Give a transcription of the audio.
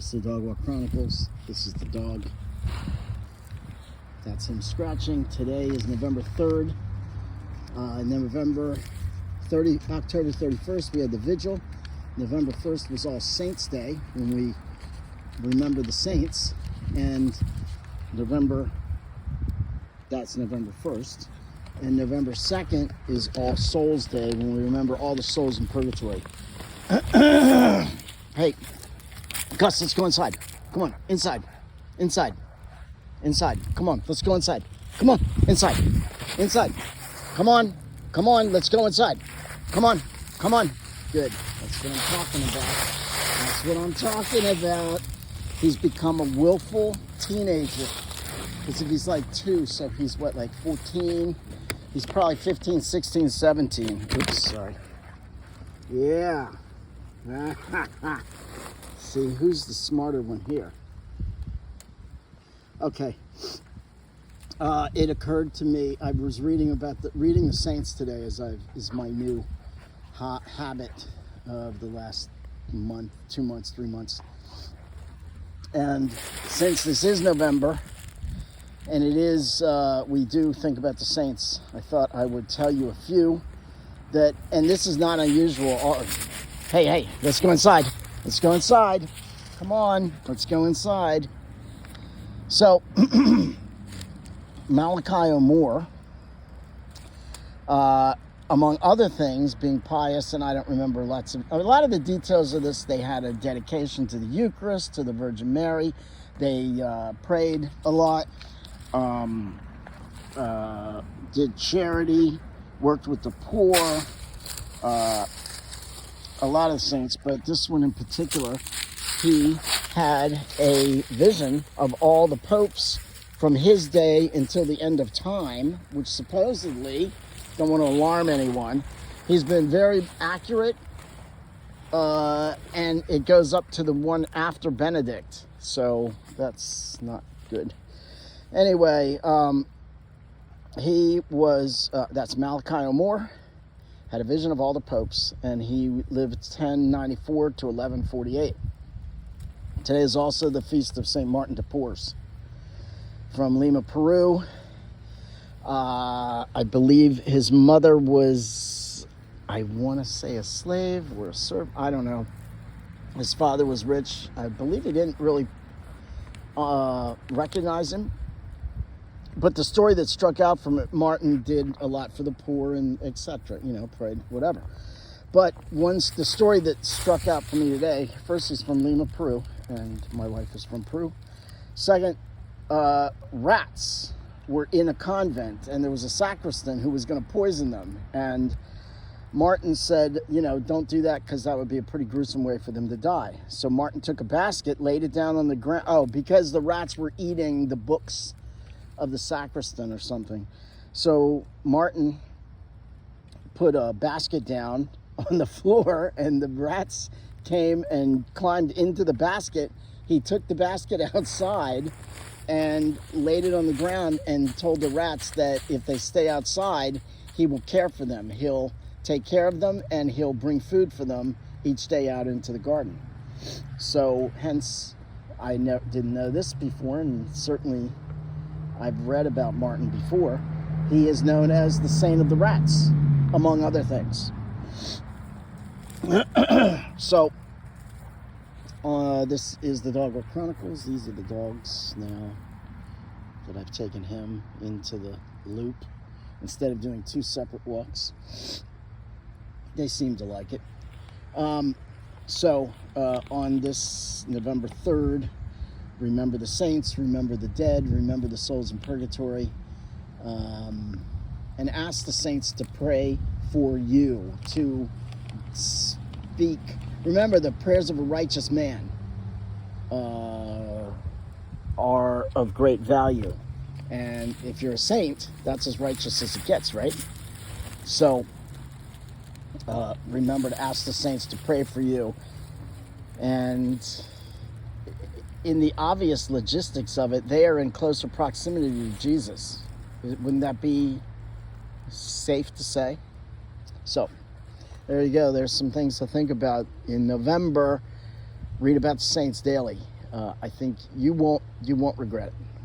It's the Dog Walk Chronicles. This is the dog. That's him scratching. Today is November 3rd. October 31st, we had the vigil. November 1st was All Saints Day, when we remember the saints. And that's November 1st. And November 2nd is All Souls Day, when we remember all the souls in purgatory. Hey, Gus, let's go inside. Come on, inside. Come on, let's go inside. Come on, inside. Come on, let's go inside. Come on. Good, that's what I'm talking about. He's become a willful teenager. Because if he's like 2, so he's what, like 14? He's probably 15, 16, 17. Oops, sorry. Yeah. See, who's the smarter one here? Okay. It occurred to me, I was reading about reading the saints today is my new habit of the last month, 2 months, 3 months. And since this is November, and it is, we do think about the saints, I thought I would tell you a few and this is not unusual. Hey, let's go inside. Come on, let's go inside. So, Malachi O'Moore, among other things, being pious, and I don't remember a lot of the details of this. They had a dedication to the Eucharist, to the Virgin Mary. They prayed a lot, did charity, worked with the poor, a lot of saints, but this one in particular, he had a vision of all the popes from his day until the end of time, which supposedly, don't want to alarm anyone, he's been very accurate, and it goes up to the one after Benedict, so that's not good. Anyway, he was, that's Malachi O'Moore, had a vision of all the popes, and he lived 1094 to 1148. Today is also the feast of St. Martin de Porres from Lima, Peru. I believe his mother was, I want to say, a slave or a servant. I don't know. His father was rich. I believe he didn't really recognize him. But the story that struck out from it, Martin did a lot for the poor and etc. Prayed, whatever. But the story that struck out for me today, first he's from Lima, Peru, and my wife is from Peru. Second, rats were in a convent, and there was a sacristan who was going to poison them. And Martin said, don't do that, because that would be a pretty gruesome way for them to die. So Martin took a basket, laid it down on the ground. Oh, because the rats were eating the books of the sacristan or something. So Martin put a basket down on the floor, and the rats came and climbed into the basket. He took the basket outside and laid it on the ground and told the rats that if they stay outside, he will care for them. He'll take care of them, and he'll bring food for them each day out into the garden. So hence, I didn't know this before, and certainly I've read about Martin before. He is known as the Saint of the Rats, among other things. So, this is the Dog Walk Chronicles. These are the dogs now that I've taken him into the loop. Instead of doing 2 separate walks, they seem to like it. So, on this November 3rd, remember the saints, remember the dead, remember the souls in purgatory, and ask the saints to pray for you, to speak. Remember, the prayers of a righteous man are of great value. And if you're a saint, that's as righteous as it gets, right? So, remember to ask the saints to pray for you. And in the obvious logistics of it, they are in closer proximity to Jesus. Wouldn't that be safe to say? So, there you go. There's some things to think about in November. Read about the saints daily. I think you won't regret it.